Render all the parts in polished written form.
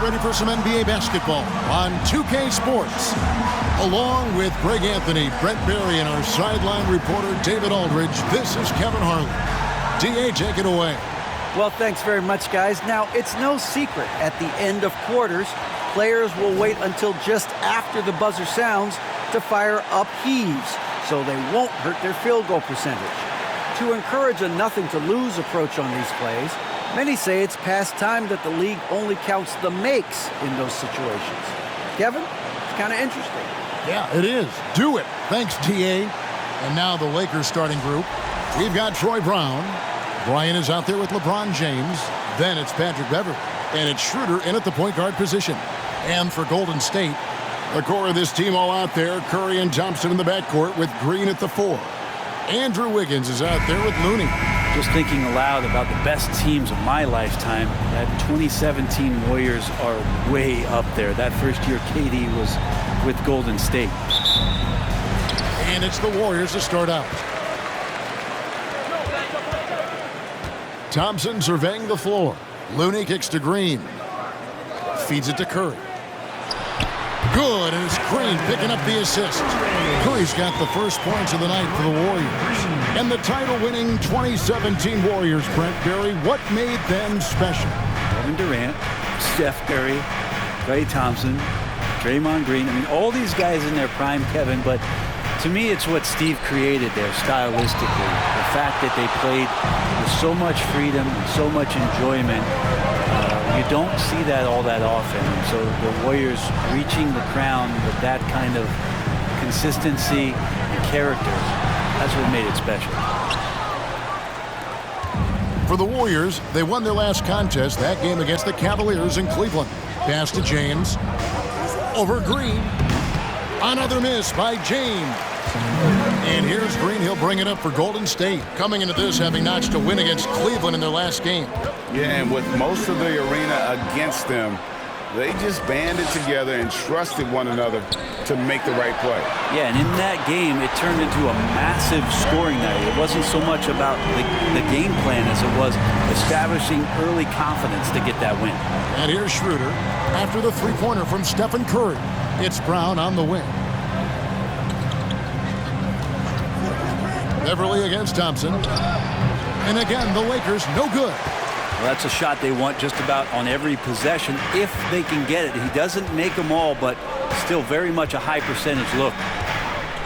Ready for some NBA basketball on 2K Sports. Along with Greg Anthony, Brent Barry, and our sideline reporter David Aldridge, this is Kevin Harlan. DA, take it away. Well, thanks very much, guys. Now, it's no secret at the end of quarters, players will wait until just after the buzzer sounds to fire up heaves, so they won't hurt their field goal percentage. To encourage a nothing-to-lose approach on these plays, many say it's past time that the league only counts the makes in those situations. Kevin, it's kind of interesting. Yeah, it is. Do it. Thanks, DA. And now the Lakers starting group. We've got Troy Brown. Bryant is out there with LeBron James. Then it's Patrick Beverley. And it's Schroeder in at the point guard position. And for Golden State, the core of this team all out there. Curry and Thompson in the backcourt with Green at the 4. Andrew Wiggins is out there with Looney. Just thinking aloud about the best teams of my lifetime, that 2017 Warriors are way up there. That first year KD was with Golden State. And it's the Warriors to start out. Thompson surveying the floor. Looney kicks to Green. Feeds it to Curry. Good, and it's Green picking up the assist. Curry's got the first points of the night for the Warriors. And the title-winning 2017 Warriors, Brent Barry, what made them special? Kevin Durant, Steph Curry, Klay Thompson, Draymond Green. I mean, all these guys in their prime, Kevin, but to me, it's what Steve created there stylistically. The fact that they played with so much freedom and so much enjoyment. You don't see that all that often. And so the Warriors reaching the crown with that kind of consistency and character, that's what made it special. For the Warriors, they won their last contest, that game against the Cavaliers in Cleveland. Pass to James. Over Green. Another miss by James. And here's Green. He'll bring it up for Golden State. Coming into this, having notched a win against Cleveland in their last game. Yeah, and with most of the arena against them, they just banded together and trusted one another to make the right play. Yeah, and in that game, it turned into a massive scoring night. It wasn't so much about the game plan as it was establishing early confidence to get that win. And here's Schroeder after the three-pointer from Stephen Curry. It's Brown on the wing. Beverley against Thompson. And again, the Lakers no good. Well, that's a shot they want just about on every possession if they can get it. He doesn't make them all, but still very much a high percentage look.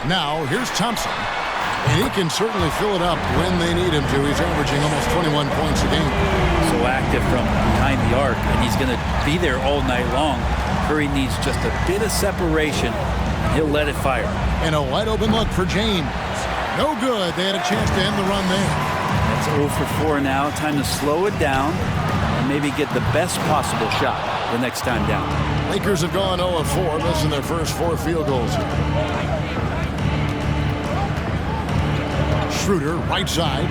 Now, here's Thompson. And he can certainly fill it up when they need him to. He's averaging almost 21 points a game. So active from behind the arc, and he's going to be there all night long. Curry needs just a bit of separation, and he'll let it fire. And a wide open look for James. No good. They had a chance to end the run there. That's 0 for 4 now. Time to slow it down and maybe get the best possible shot the next time down. Lakers have gone 0 of 4, missing their first 4 field goals. Schroeder, right side.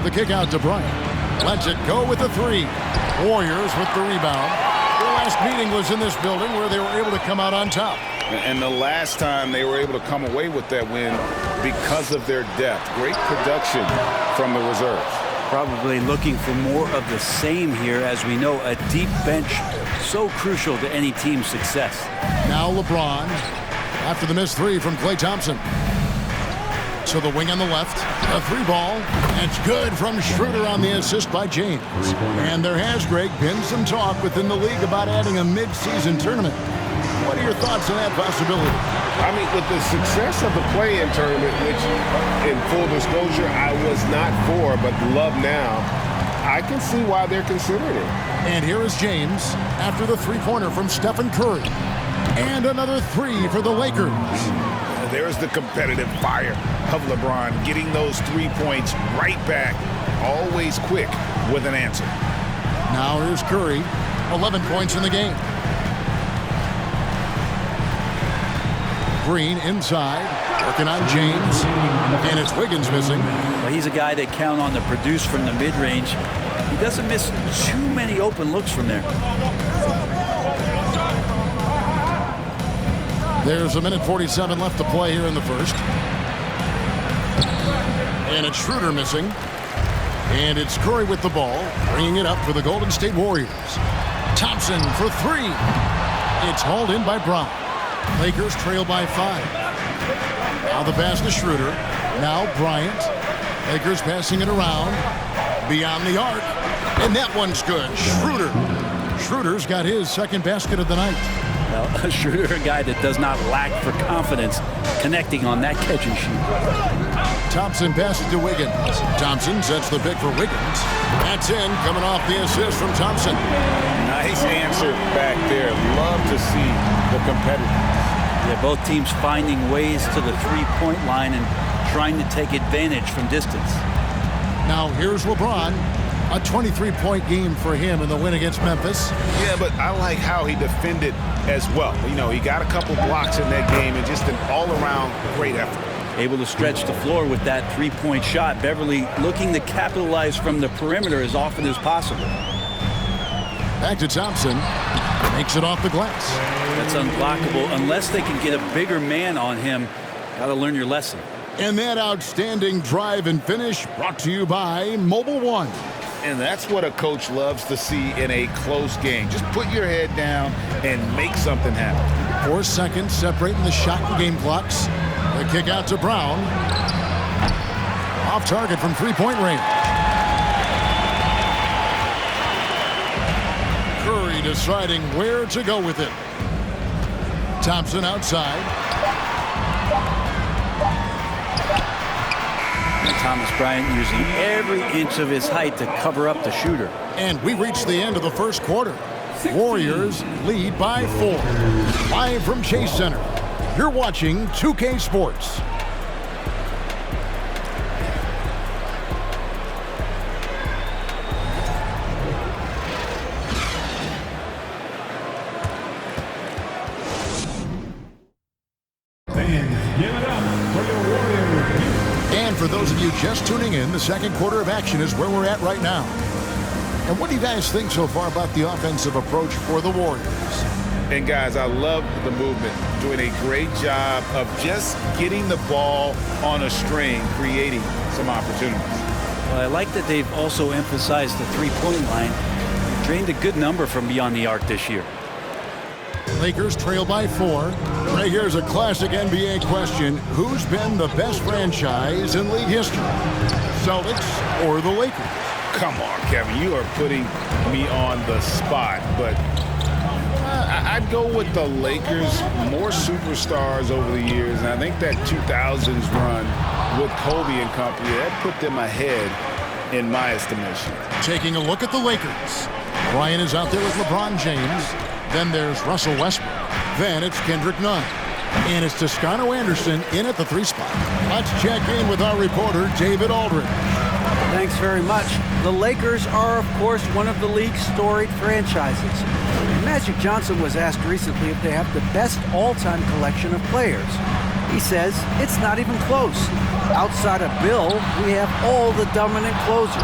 The kick out to Bryant. Lets it go with the 3. Warriors with the rebound. Their last meeting was in this building where they were able to come out on top. And the last time they were able to come away with that win because of their depth. Great production from the reserves. Probably looking for more of the same here. As we know, a deep bench so crucial to any team's success. Now LeBron after the missed 3 from Klay Thompson. To the wing on the left. A 3 ball. It's good from Schroeder on the assist by James. And there has, Greg, been some talk within the league about adding a mid-season tournament. What are your thoughts on that possibility? I mean, with the success of the play-in tournament, which, in full disclosure, I was not for, but love now, I can see why they're considering it. And here is James after the three-pointer from Stephen Curry. And another 3 for the Lakers. There's the competitive fire of LeBron, getting those 3 points right back, always quick with an answer. Now here's Curry, 11 points in the game. Green inside, working on James, and it's Wiggins missing. Well, he's a guy they count on to produce from the mid-range. He doesn't miss too many open looks from there. There's 1:47 left to play here in the first. And it's Schroeder missing. And it's Curry with the ball, bringing it up for the Golden State Warriors. Thompson for three. It's hauled in by Brown. Lakers trail by 5. Now the pass to Schroeder. Now Bryant. Lakers passing it around. Beyond the arc. And that one's good. Schroeder. Schroeder's got his second basket of the night. Well, Schroeder, a guy that does not lack for confidence connecting on that catch and shoot. Thompson passes to Wiggins. Thompson sets the pick for Wiggins. That's in, coming off the assist from Thompson. Nice answer back there. Love to see the competitiveness. Yeah, both teams finding ways to the three-point line and trying to take advantage from distance. Now here's LeBron. A 23-point game for him in the win against Memphis. Yeah, but I like how he defended as well. You know, he got a couple blocks in that game and just an all-around great effort. Able to stretch the floor with that three-point shot. Beverly looking to capitalize from the perimeter as often as possible. Back to Thompson. Makes it off the glass. That's unblockable unless they can get a bigger man on him. Got to learn your lesson. And that outstanding drive and finish brought to you by Mobile One. And that's what a coach loves to see in a close game. Just put your head down and make something happen. 4 seconds separating the shot and game clocks. The kick out to Brown. Off target from three-point range. Curry deciding where to go with it. Thompson outside. And Thomas Bryant using every inch of his height to cover up the shooter. And we reach the end of the first quarter. Warriors lead by 4. Live from Chase Center. You're watching 2K Sports. And for those of you just tuning in, the second quarter of action is where we're at right now. And what do you guys think so far about the offensive approach for the Warriors? And guys, I love the movement. Doing a great job of just getting the ball on a string, creating some opportunities. Well, I like that they've also emphasized the three-point line. Drained a good number from beyond the arc this year. Lakers trail by 4. Right here's a classic NBA question. Who's been the best franchise in league history? Celtics or the Lakers? Come on, Kevin. You are putting me on the spot, but I'd go with the Lakers. More superstars over the years, and I think that 2000s run with Kobe and company, that put them ahead in my estimation. Taking a look at the Lakers. Bryant is out there with LeBron James. Then there's Russell Westbrook. Then it's Kendrick Nunn. And it's Toscano Anderson in at the 3 spot. Let's check in with our reporter, David Aldridge. Thanks very much. The Lakers are, of course, one of the league's storied franchises. Magic Johnson was asked recently if they have the best all-time collection of players. He says it's not even close. Outside of Bill, we have all the dominant closers.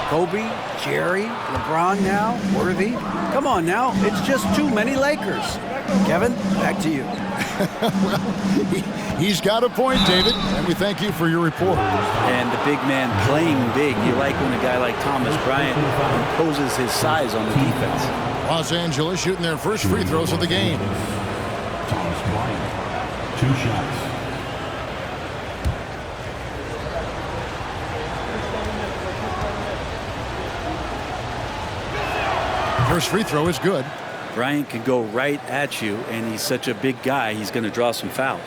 Kobe, Jerry, LeBron now, Worthy. Come on now, it's just too many Lakers. Kevin, back to you. Well, he's got a point, David, and we thank you for your report. And the big man playing big. You like when a guy like Thomas Bryant imposes his size on the defense. Los Angeles shooting their first free throws of the game. Thomas Bryant, 2 shots. First free throw is good. Bryant can go right at you, and he's such a big guy, he's going to draw some fouls.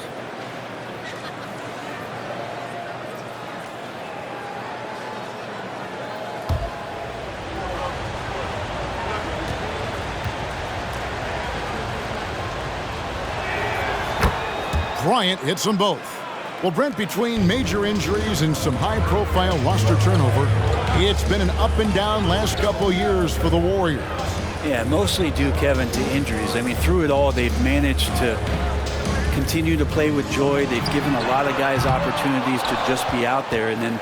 Bryant hits them both. Well, Brent, between major injuries and some high-profile roster turnover, it's been an up-and-down last couple years for the Warriors. Yeah, mostly due, Kevin, to injuries. I mean, through it all, they've managed to continue to play with joy. They've given a lot of guys opportunities to just be out there, and then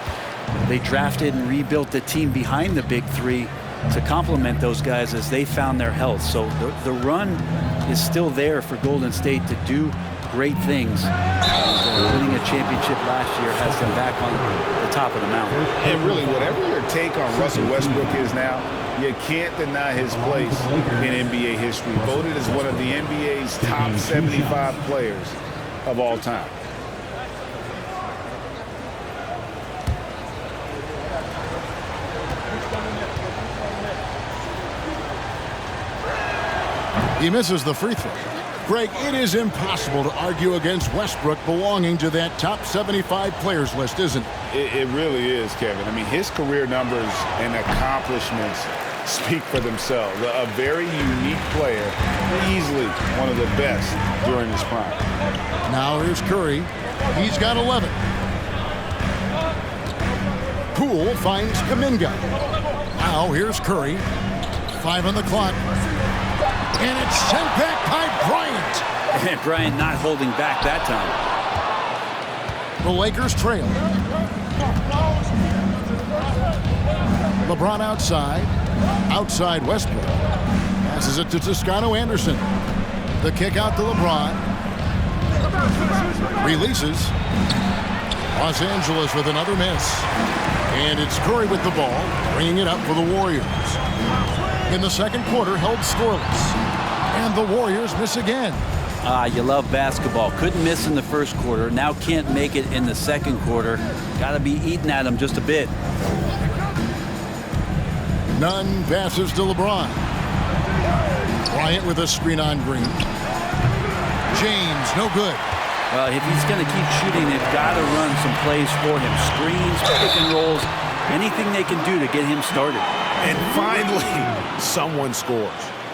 they drafted and rebuilt the team behind the big 3 to complement those guys as they found their health. So the run is still there for Golden State to do great things. Winning a championship last year has them back on the top of the mountain. And really, whatever your take on Russell Westbrook is now, you can't deny his place in NBA history. Voted as one of the NBA's top 75 players of all time. He misses the free throw. Greg, it is impossible to argue against Westbrook belonging to that top 75 players list, isn't it? It really is, Kevin. I mean, his career numbers and accomplishments speak for themselves. A very unique player, easily one of the best during his prime. Now here's Curry. He's got 11. Poole finds Kuminga. Now here's Curry. 5 on the clock. And it's sent back by Bryant. And Bryant not holding back that time. The Lakers trail. LeBron outside. Outside Westbrook. Passes it to Toscano Anderson. The kick out to LeBron. Releases. Los Angeles with another miss. And it's Curry with the ball, bringing it up for the Warriors. In the second quarter, held scoreless. And the Warriors miss again. You love basketball. Couldn't miss in the first quarter. Now can't make it in the second quarter. Got to be eating at them just a bit. Nunn passes to LeBron. Bryant with a screen on Green. James, no good. If he's going to keep shooting, they've got to run some plays for him. Screens, pick and rolls, anything they can do to get him started. And finally, someone scores.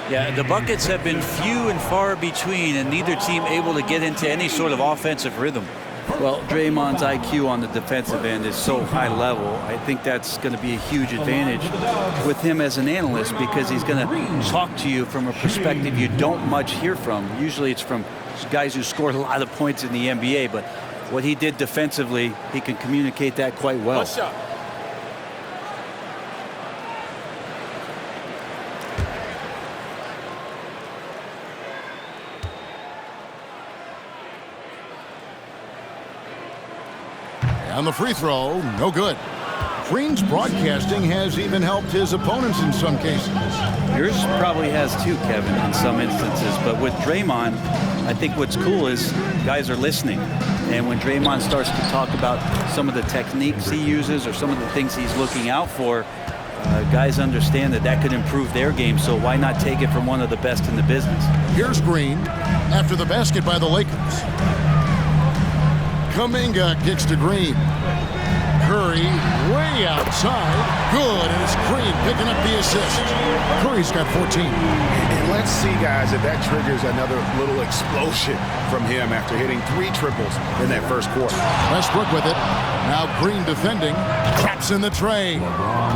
Yeah, the buckets have been few and far between, and neither team able to get into any sort of offensive rhythm. Well, Draymond's IQ on the defensive end is so high level. I think that's going to be a huge advantage with him as an analyst, because he's going to talk to you from a perspective you don't much hear from. Usually it's from guys who scored a lot of points in the NBA, but what he did defensively, he can communicate that quite well. What's up? On the free throw, no good. Green's broadcasting has even helped his opponents in some cases. Yours probably has too, Kevin, in some instances. But with Draymond, I think what's cool is guys are listening. And when Draymond starts to talk about some of the techniques he uses or some of the things he's looking out for, guys understand that that could improve their game. So why not take it from one of the best in the business? Here's Green after the basket by the Lakers. Kuminga kicks to Green. Curry way outside. Good, and it's Green picking up the assist. Curry's got 14. And let's see, guys, if that triggers another little explosion from him after hitting 3 triples in that first quarter. Westbrook with it. Now Green defending. Traps in the tray.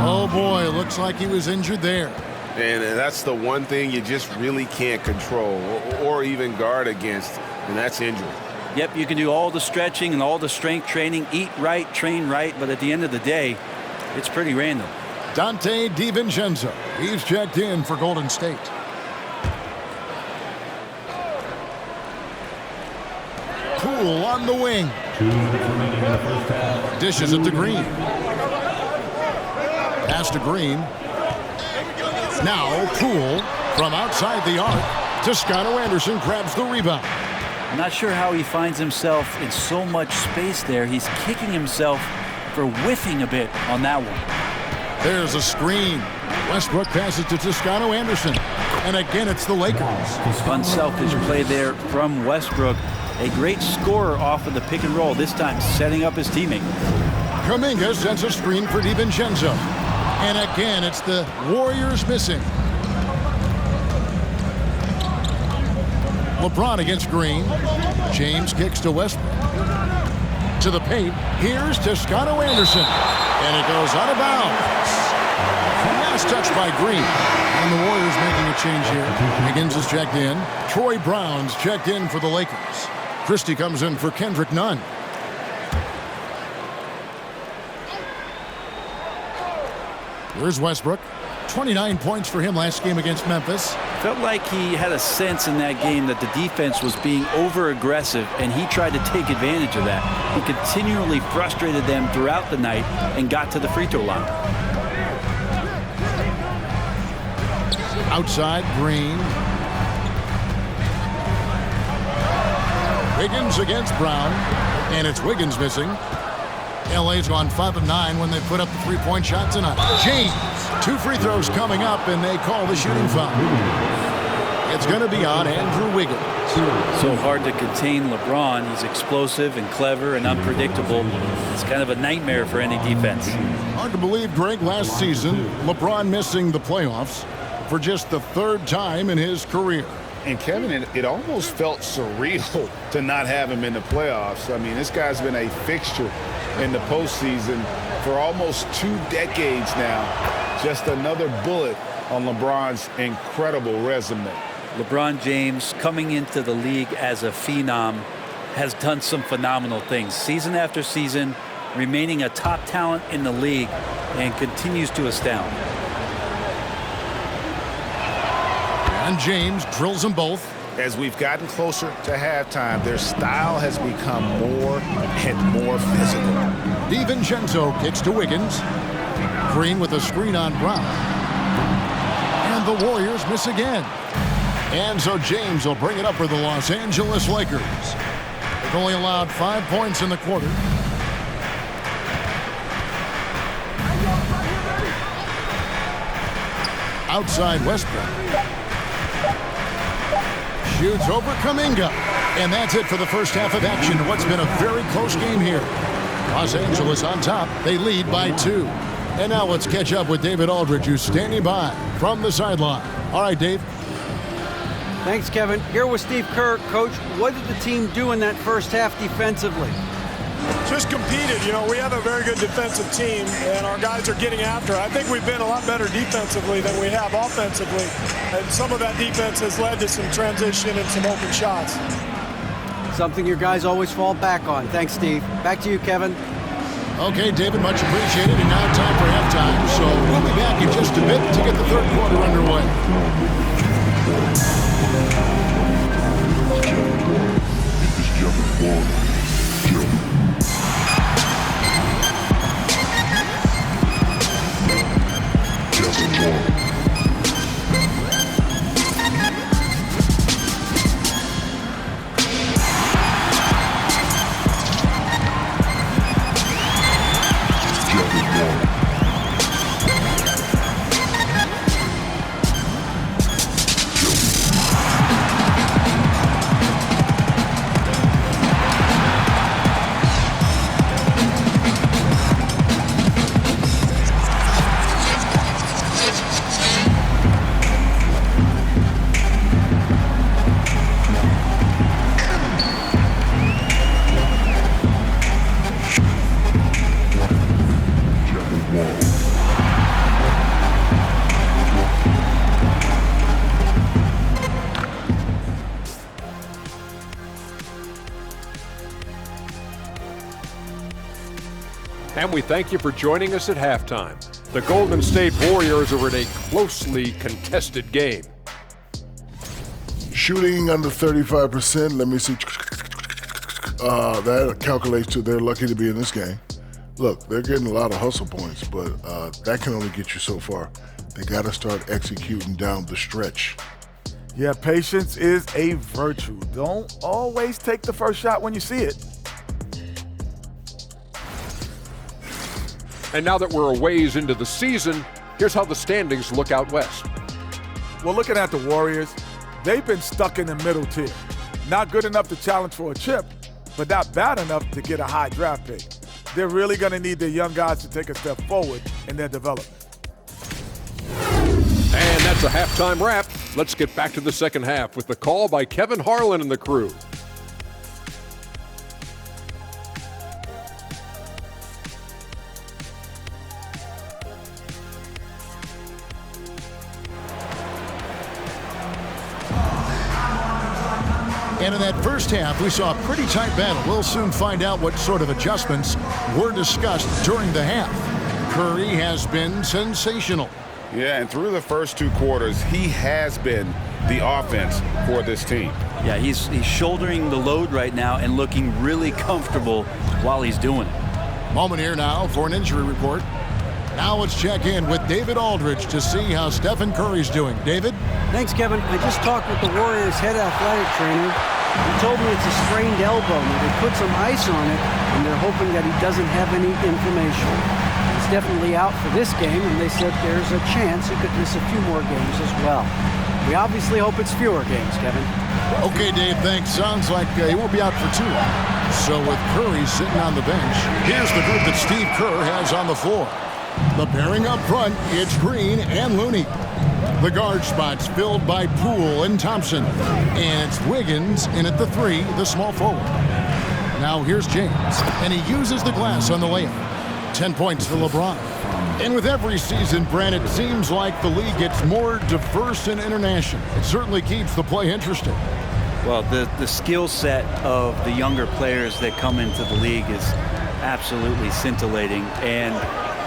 Oh, boy, looks like he was injured there. And that's the one thing you just really can't control or even guard against, and that's injury. Yep, you can do all the stretching and all the strength training, eat right, train right, but at the end of the day, it's pretty random. Dante DiVincenzo. He's checked in for Golden State. Poole on the wing. 2 minutes remaining in the first half. Dishes it to Green. Pass to Green. Now Poole from outside the arc. Toscano Anderson grabs the rebound. I'm not sure how he finds himself in so much space there. He's kicking himself for whiffing a bit on that one. There's a screen. Westbrook passes to Toscano Anderson. And again, it's the Lakers. Unselfish play there from Westbrook. A great scorer off of the pick and roll, this time setting up his teammate. Kuminga sends a screen for DiVincenzo. And again, it's the Warriors missing. LeBron against Green. James kicks to Westbrook. To the paint. Here's Toscano Anderson. And it goes out of bounds. Last touch by Green. And the Warriors making a change here. Higgins is checked in. Troy Brown's checked in for the Lakers. Christie comes in for Kendrick Nunn. Here's Westbrook. 29 points for him last game against Memphis. Felt like he had a sense in that game that the defense was being over-aggressive, and he tried to take advantage of that. He continually frustrated them throughout the night and got to the free throw line. Outside, Green. Wiggins against Brown, and it's Wiggins missing. LA's gone 5 of 9 when they put up the three-point shot tonight. James, 2 free throws coming up, and they call the shooting foul. It's going to be on Andrew Wiggins. So hard to contain LeBron. He's explosive and clever and unpredictable. It's kind of a nightmare for any defense. Hard to believe, Greg, last season, LeBron missing the playoffs for just the 3rd time in his career. And Kevin, it almost felt surreal to not have him in the playoffs. I mean, this guy's been a fixture in the postseason for almost 2 decades now. Just another bullet on LeBron's incredible resume. LeBron James, coming into the league as a phenom, has done some phenomenal things. Season after season, remaining a top talent in the league, and continues to astound. And James drills them both. As we've gotten closer to halftime, their style has become more and more physical. DiVincenzo kicks to Wiggins. Green with a screen on Brown. And the Warriors miss again. And so James will bring it up for the Los Angeles Lakers. They've only allowed 5 points in the quarter. Outside Westbrook. Shoots over Kuminga. And that's it for the first half of action. What's been a very close game here. Los Angeles on top. They lead by 2. And now let's catch up with David Aldridge, who's standing by from the sideline. All right, Dave. Thanks, Kevin. Here with Steve Kerr. Coach, what did the team do in that first half defensively? Just competed. You know, we have a very good defensive team, and our guys are getting after it. I think we've been a lot better defensively than we have offensively, and some of that defense has led to some transition and some open shots. Something your guys always fall back on. Thanks, Steve. Back to you, Kevin. Okay, David, much appreciated. And now time for halftime. So we'll be back in just a bit to get the 3rd quarter underway. And we thank you for joining us at halftime. The Golden State Warriors are in a closely contested game. Shooting under 35%. Let me see. That calculates to they're lucky to be in this game. Look, they're getting a lot of hustle points, but that can only get you so far. They got to start executing down the stretch. Yeah, patience is a virtue. Don't always take the first shot when you see it. And now that we're a ways into the season, here's how the standings look out west. Well, looking at the Warriors, they've been stuck in the middle tier. Not good enough to challenge for a chip, but not bad enough to get a high draft pick. They're really going to need their young guys to take a step forward in their development. And that's a halftime wrap. Let's get back to the second half with the call by Kevin Harlan and the crew. And in that first half, we saw a pretty tight battle. We'll soon find out what sort of adjustments were discussed during the half. Curry has been sensational. Yeah, and through the first 2 quarters, he has been the offense for this team. Yeah, he's shouldering the load right now and looking really comfortable while he's doing it. Moment here now for an injury report. Now let's check in with David Aldridge to see how Stephen Curry's doing. David? Thanks, Kevin. I just talked with the Warriors' head athletic trainer. He told me it's a strained elbow. Now, they put some ice on it, and they're hoping that he doesn't have any inflammation. He's definitely out for this game, and they said there's a chance he could miss a few more games as well. We obviously hope it's fewer games, Kevin. Okay, Dave, thanks. Sounds like he won't be out for too long. So with Curry sitting on the bench, here's the group that Steve Kerr has on the floor. The pairing up front, it's Green and Looney. The guard spots filled by Poole and Thompson. And it's Wiggins in at the 3, the small forward. Now here's James, and he uses the glass on the layup. 10 points to LeBron. And with every season, Brent, it seems like the league gets more diverse and international. It certainly keeps the play interesting. Well, the skill set of the younger players that come into the league is absolutely scintillating. And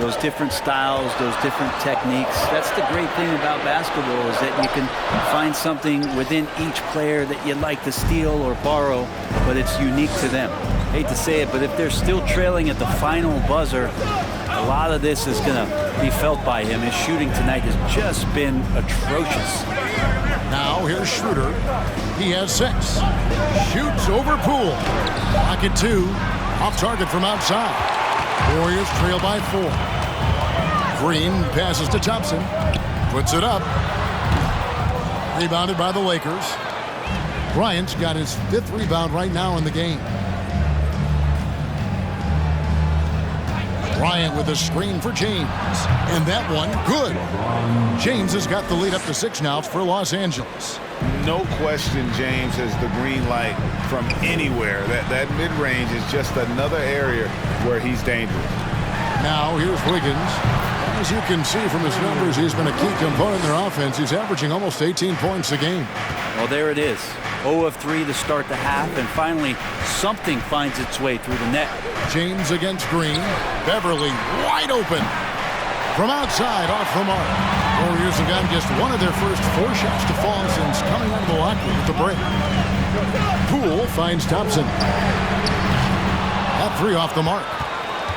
those different styles, those different techniques, that's the great thing about basketball, is that you can find something within each player that you'd like to steal or borrow, but it's unique to them. Hate to say it, but if they're still trailing at the final buzzer, a lot of this is going to be felt by him. His shooting tonight has just been atrocious. Now here's Schroeder. He has 6. Shoots over Poole. Pocket 2. Off target from outside. Warriors trail by 4. Green passes to Thompson. Puts it up. Rebounded by the Lakers. Bryant's got his 5th rebound right now in the game. Bryant with a screen for James. And that one, good. James has got the lead up to 6 now for Los Angeles. No question James has the green light from anywhere. That mid-range is just another area where he's dangerous. Now here's Wiggins. As you can see from his numbers, he's been a key component in their offense. He's averaging almost 18 points a game. Well, there it is. 0 of 3 to start the half, and finally something finds its way through the net. James against Green. Beverly wide open. From outside, off the mark. Warriors have gotten just one of their first 4 shots to fall since coming out of the locker room with the break. Poole finds Thompson. That 3 off the mark.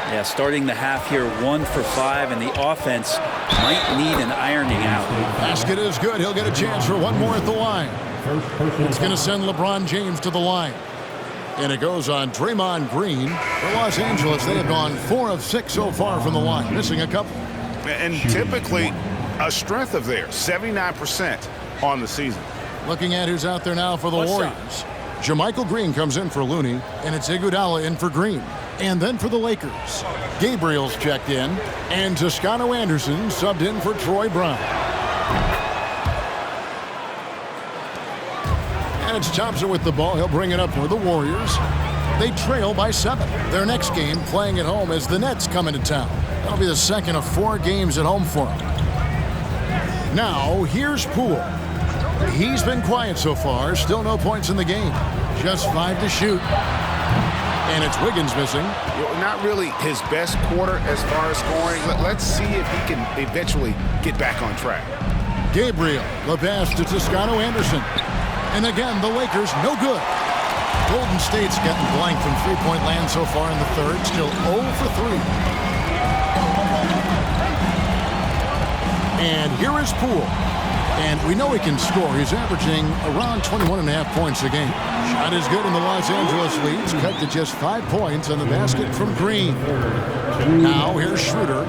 Yeah, starting the half here 1 for 5, and the offense might need an ironing out. Basket is good. He'll get a chance for one more at the line. It's going to send LeBron James to the line. And it goes on Draymond Green. For Los Angeles, they have gone 4 of 6 so far from the line, missing a couple. And typically a strength of theirs, 79% on the season. Looking at who's out there now for the Warriors. JaMychal Green comes in for Looney, and it's Iguodala in for Green. And then for the Lakers, Gabriel's checked in, and Toscano Anderson subbed in for Troy Brown. And it's Thompson with the ball. He'll bring it up for the Warriors. They trail by 7. Their next game, playing at home, as the Nets come into town. That'll be the second of 4 games at home for them. Now, here's Poole. He's been quiet so far. Still no points in the game. Just 5 to shoot. And it's Wiggins missing. Not really his best quarter as far as scoring. Let's see if he can eventually get back on track. Gabriel, the pass to Toscano Anderson. And again, the Lakers, no good. Golden State's gotten blank from three-point land so far in the third. Still 0 for 3. And here is Poole. And we know he can score. He's averaging around 21.5 points a game. Shot is good, and the Los Angeles leads cut to just 5 points on the basket from Green. Now here's Schroeder.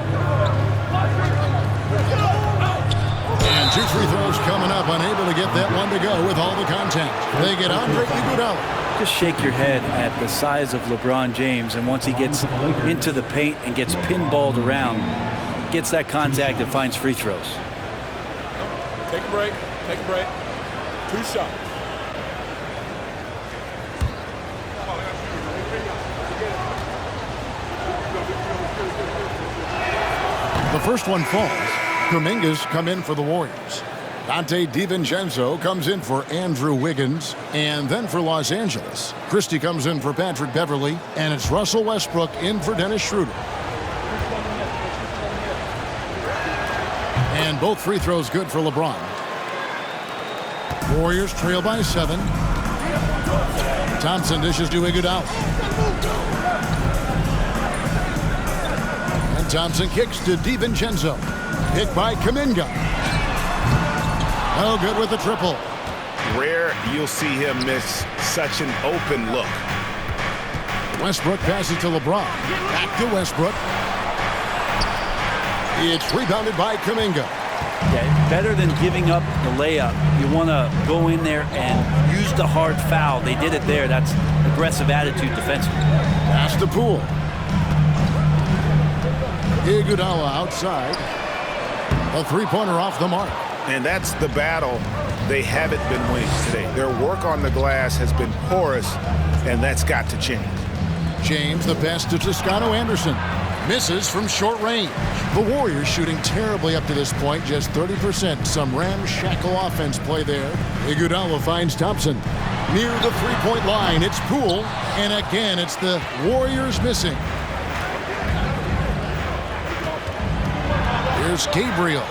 And 2 free throws coming up, unable to get that one to go with all the contact. They get Andre Iguodala. Just shake your head at the size of LeBron James, and once he gets into the paint and gets pinballed around, gets that contact and finds free throws. Take a break. Take a break. 2 shots. The first one falls. Kuminga's come in for the Warriors. Dante DiVincenzo comes in for Andrew Wiggins. And then for Los Angeles, Christie comes in for Patrick Beverly. And it's Russell Westbrook in for Dennis Schroeder. And both free throws good for LeBron. Warriors trail by 7. Thompson dishes to Iguodala. And Thompson kicks to DiVincenzo. Hit by Kuminga. Oh, good with the triple. Rare you'll see him miss such an open look. Westbrook passes to LeBron. Back to Westbrook. It's rebounded by Kuminga. Yeah, better than giving up the layup. You want to go in there and use the hard foul. They did it there. That's aggressive attitude defensively. Pass to Poole. Iguodala outside. A three-pointer off the mark. And that's the battle they haven't been winning today. Their work on the glass has been porous, and that's got to change. James, the pass to Toscano Anderson. Misses from short range. The Warriors shooting terribly up to this point, just 30%. Some ramshackle offense play there. Iguodala finds Thompson. Near the three-point line, it's Poole. And again, it's the Warriors missing. Here's Gabriel.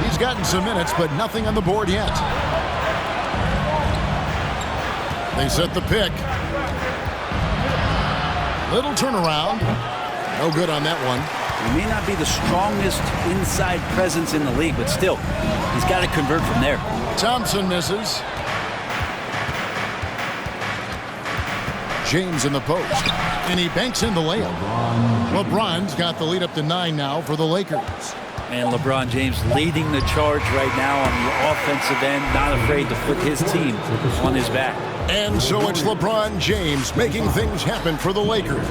He's gotten some minutes, but nothing on the board yet. They set the pick. Little turnaround. No good on that one. He may not be the strongest inside presence in the league, but still, he's got to convert from there. Thompson misses. James in the post. And he banks in the layup. LeBron's got the lead up to 9 now for the Lakers. And LeBron James leading the charge right now on the offensive end, not afraid to put his team on his back. And so it's LeBron James making things happen for the Lakers.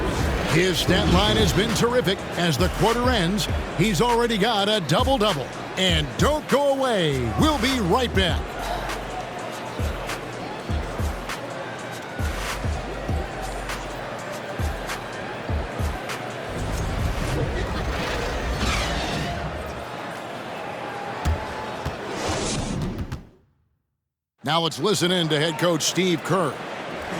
His stat line has been terrific. As the quarter ends, he's already got a double-double. And don't go away. We'll be right back. Now let's listen in to head coach Steve Kerr.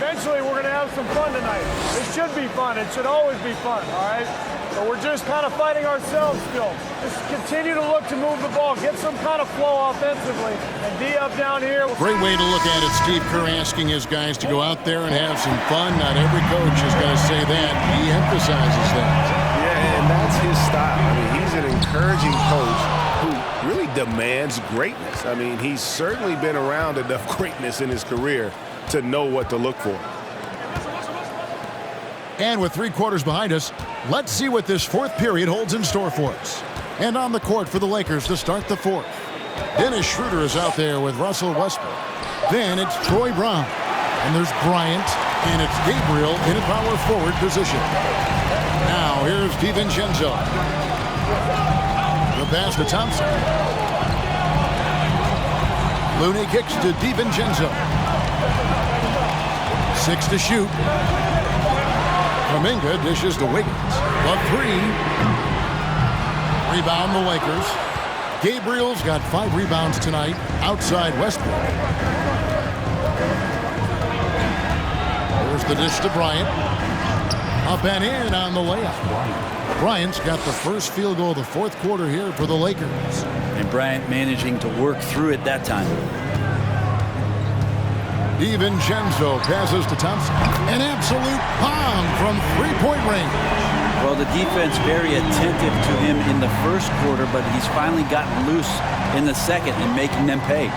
Eventually, we're going to have some fun tonight. It should be fun. It should always be fun, all right? But we're just kind of fighting ourselves still. Just continue to look to move the ball, get some kind of flow offensively, and D up down here. Great way to look at it. Steve Kerr asking his guys to go out there and have some fun. Not every coach is going to say that. He emphasizes that. Yeah, and that's his style. I mean, he's an encouraging coach who really demands greatness. I mean, he's certainly been around enough greatness in his career to know what to look for. And with 3 quarters behind us, let's see what this fourth period holds in store for us. And on the court for the Lakers to start the fourth. Dennis Schroeder is out there with Russell Westbrook. Then it's Troy Brown. And there's Bryant. And it's Gabriel in a power forward position. Now here's DiVincenzo. The pass to Thompson. Looney kicks to DiVincenzo. 6 to shoot. Kuminga dishes to Wiggins. A 3. Rebound the Lakers. Gabriel's got 5 rebounds tonight outside Westbrook. There's the dish to Bryant. Up and in on the layup. Bryant's got the first field goal of the fourth quarter here for the Lakers. And Bryant managing to work through it that time. DiVincenzo passes to Thompson. An absolute bomb from three-point range. Well, the defense very attentive to him in the first quarter, but he's finally gotten loose in the second and making them pay.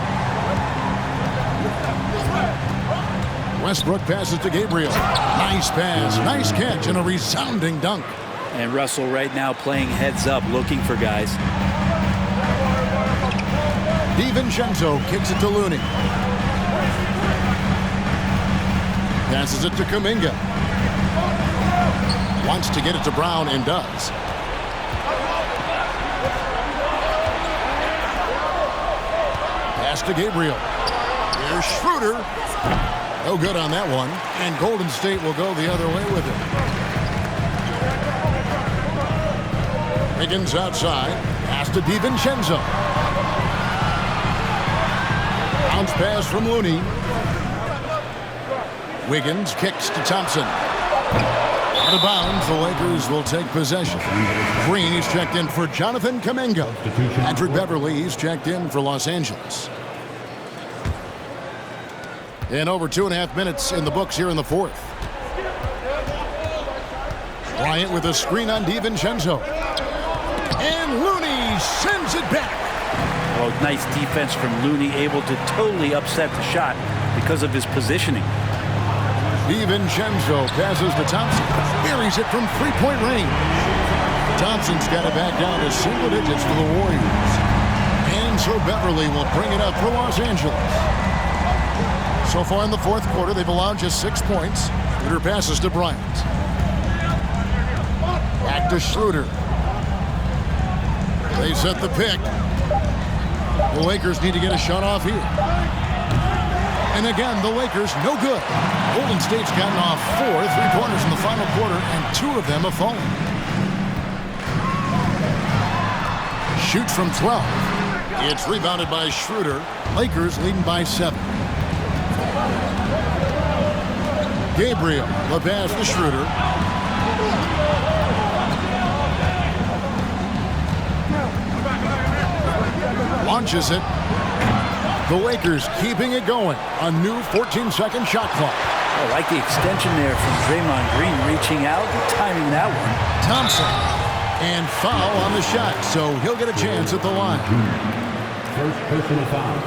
Westbrook passes to Gabriel. Nice pass, nice catch, and a resounding dunk. And Russell right now playing heads up, looking for guys. DiVincenzo kicks it to Looney. Passes it to Kuminga. Wants to get it to Brown and does. Pass to Gabriel. Here's Schroeder. No good on that one. And Golden State will go the other way with it. Wiggins outside. Pass to DiVincenzo. Bounce pass from Looney. Wiggins kicks to Thompson. Out of bounds, the Lakers will take possession. Green is checked in for Jonathan Kuminga. Patrick Beverly is checked in for Los Angeles. And over 2.5 minutes in the books here in the fourth. Bryant with a screen on DiVincenzo. And Looney sends it back. Oh, nice defense from Looney, able to totally upset the shot because of his positioning. DiVincenzo passes to Thompson. Buries it from three-point range. Thompson's got it back down to single digits for the Warriors. And so Beverly will bring it up for Los Angeles. So far in the fourth quarter, they've allowed just 6 points. Schroeder passes to Bryant. Back to Schroeder. They set the pick. The Lakers need to get a shot off here. And again, the Lakers no good. Golden State's gotten off 4 3-pointers in the final quarter, and 2 of them have fallen. Shoots from 12. It's rebounded by Schroeder. Lakers leading by 7. Gabriel, the pass to Schroeder. Launches it. The Lakers keeping it going. A new 14-second shot clock. I like the extension there from Draymond Green, reaching out and timing that one. Thompson. And foul on the shot, so he'll get a chance at the line. First personal foul.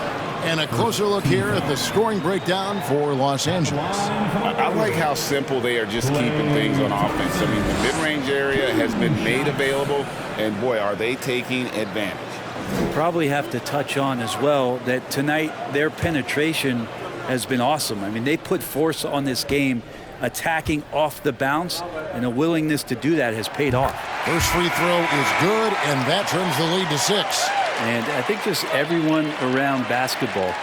And a closer look here at the scoring breakdown for Los Angeles. I like how simple they are just keeping things on offense. I mean, the mid-range area has been made available, and boy, are they taking advantage. We probably have to touch on as well that tonight their penetration has been awesome. I mean, they put force on this game, attacking off the bounce, and a willingness to do that has paid off. First free throw is good, and that trims the lead to 6. And I think just everyone around basketball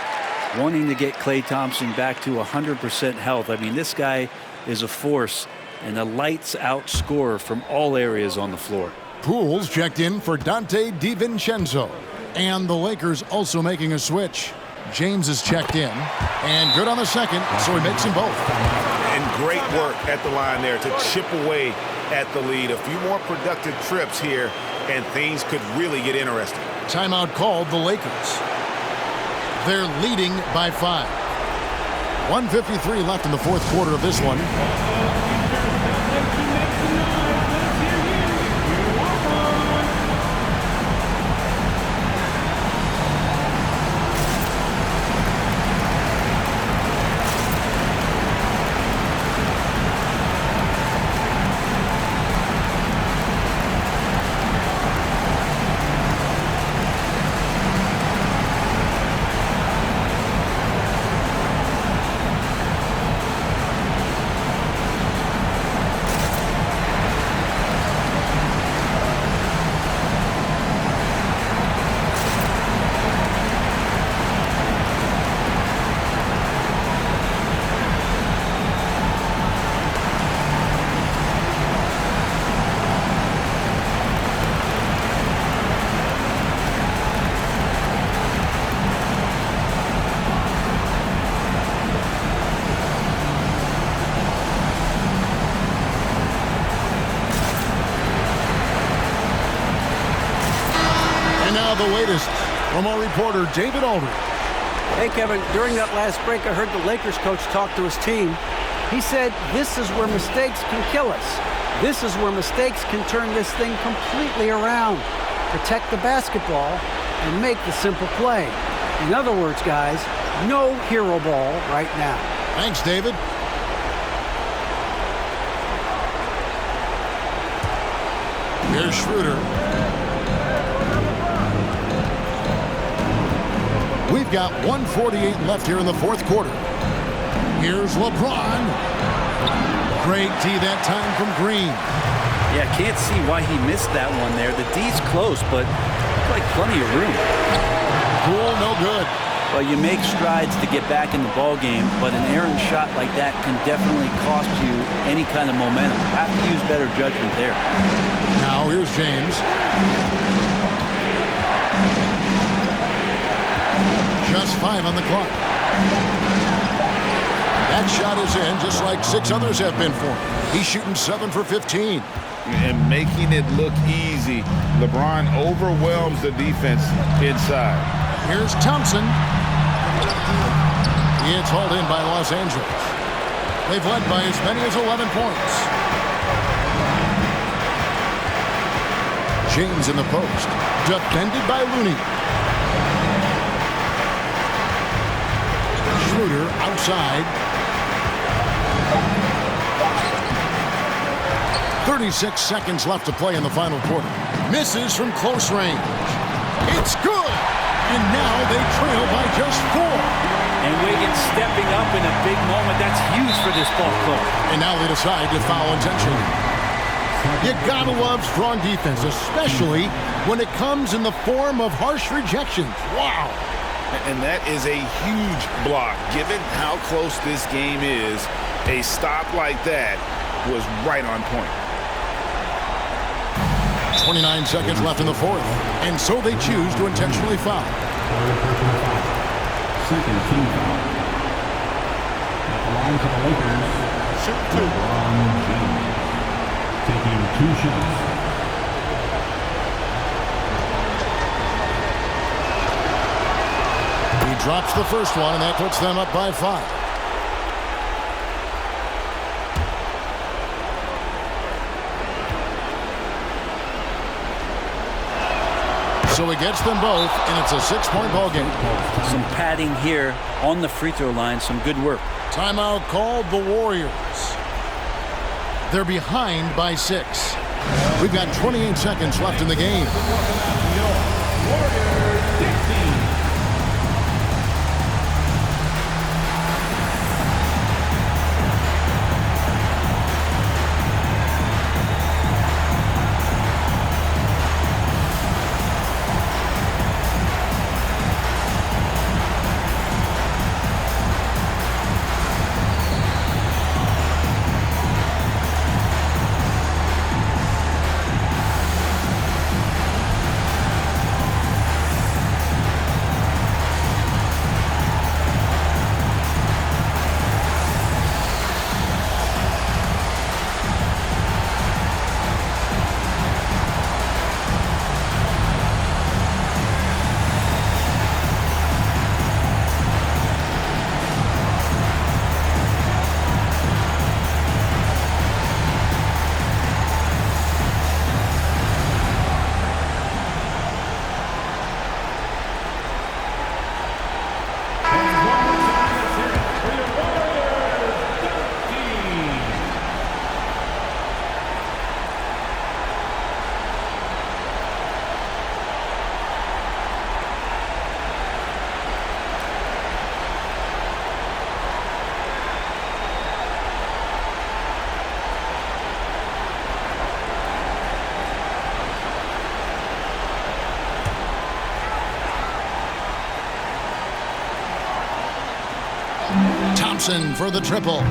wanting to get Klay Thompson back to 100% health. I mean, this guy is a force and a lights-out scorer from all areas on the floor. Pools checked in for Dante DiVincenzo. And the Lakers also making a switch. James is checked in. And good on the second, so he makes them both. And great work at the line there to chip away at the lead. A few more productive trips here, and things could really get interesting. Timeout called the Lakers. They're leading by 5. 1:53 left in the fourth quarter of this one. The latest from our reporter, David Aldridge. Hey, Kevin, during that last break, I heard the Lakers coach talk to his team. He said, this is where mistakes can kill us. This is where mistakes can turn this thing completely around. Protect the basketball and make the simple play. In other words, guys, no hero ball right now. Thanks, David. Here's Schroeder. We've got 1:48 left here in the fourth quarter. Here's LeBron. Great D that time from Green. Yeah, can't see why he missed that one there. The D's close, but like plenty of room. Cool, no good. Well, you make strides to get back in the ball game, but an errant shot like that can definitely cost you any kind of momentum. Have to use better judgment there. Now here's James. Just 5 on the clock. That shot is in, just like 6 others have been for him. He's shooting 7 for 15. And making it look easy. LeBron overwhelms the defense inside. Here's Thompson. It's hauled in by Los Angeles. They've led by as many as 11 points. James in the post. Defended by Looney. Schroeder outside. 36 seconds left to play in the final quarter. Misses from close range. It's good! And now they trail by just 4. And Wiggins stepping up in a big moment. That's huge for this ball club. And now they decide to foul intentionally. You gotta love strong defense, especially when it comes in the form of harsh rejections. Wow! And that is a huge block. Given how close this game is, a stop like that was right on point. 29 seconds left in the fourth, and so they choose to intentionally foul. Second team foul. At the line for the Lakers, LeBron James, taking 2 shots. He drops the first one, and that puts them up by 5. So he gets them both, and it's a 6-point ball game. Some padding here on the free throw line. Some good work. Timeout called the Warriors. They're behind by 6. We've got 28 seconds left in the game. Thompson for the triple.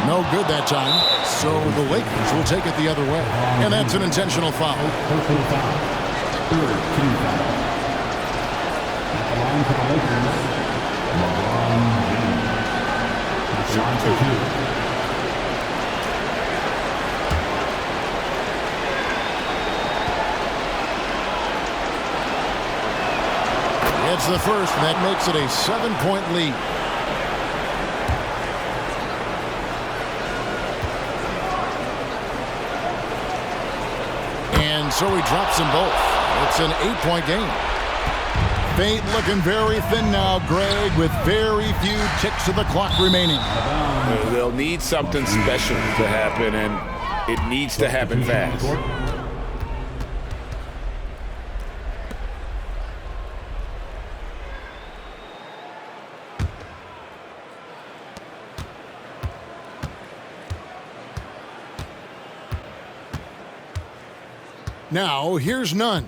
No good that time, so the Lakers will take it the other way. And that's an intentional foul. Personal foul. Third team foul. At the line for the Lakers, LeBron James. At the line for 2. It's the first, and that makes it a 7-point lead. And so he drops them both. It's an 8-point game. Fate looking very thin now, Greg, with very few ticks of the clock remaining. They'll need something special to happen, and it needs to happen fast. Now, here's Nunn.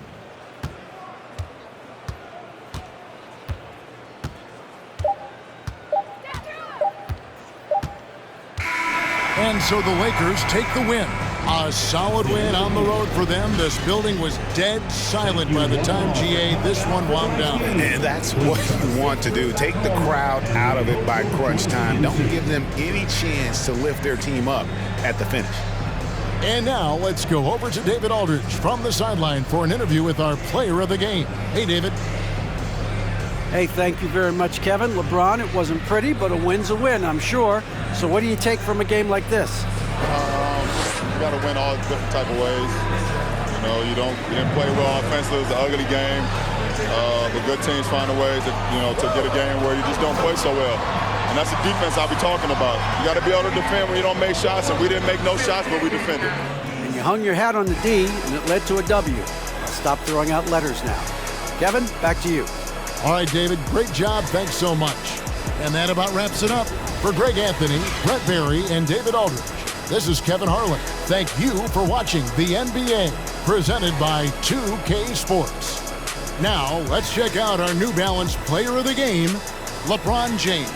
And so the Lakers take the win A solid win on the road for them. This building was dead silent by the time, GA, this one wound down. And that's what you want to do. Take the crowd out of it by crunch time. Don't give them any chance to lift their team up at the finish. And now let's go over to David Aldridge from the sideline for an interview with our player of the game. Hey, David. Hey, thank you very much, Kevin. LeBron, it wasn't pretty, but a win's a win, I'm sure. So what do you take from a game like this? You got to win all different type of ways. You know, you didn't play well offensively. It was an ugly game. The good teams find a way to get a game where you just don't play so well. And that's the defense I'll be talking about. You got to be able to defend when you don't make shots, and we didn't make no shots, but we defended. And you hung your hat on the D, and it led to a W. Stop throwing out letters now. Kevin, back to you. All right, David, great job. Thanks so much. And that about wraps it up. For Greg Anthony, Brett Barry, and David Aldridge, this is Kevin Harlan. Thank you for watching the NBA, presented by 2K Sports. Now, let's check out our New Balance player of the game, LeBron James.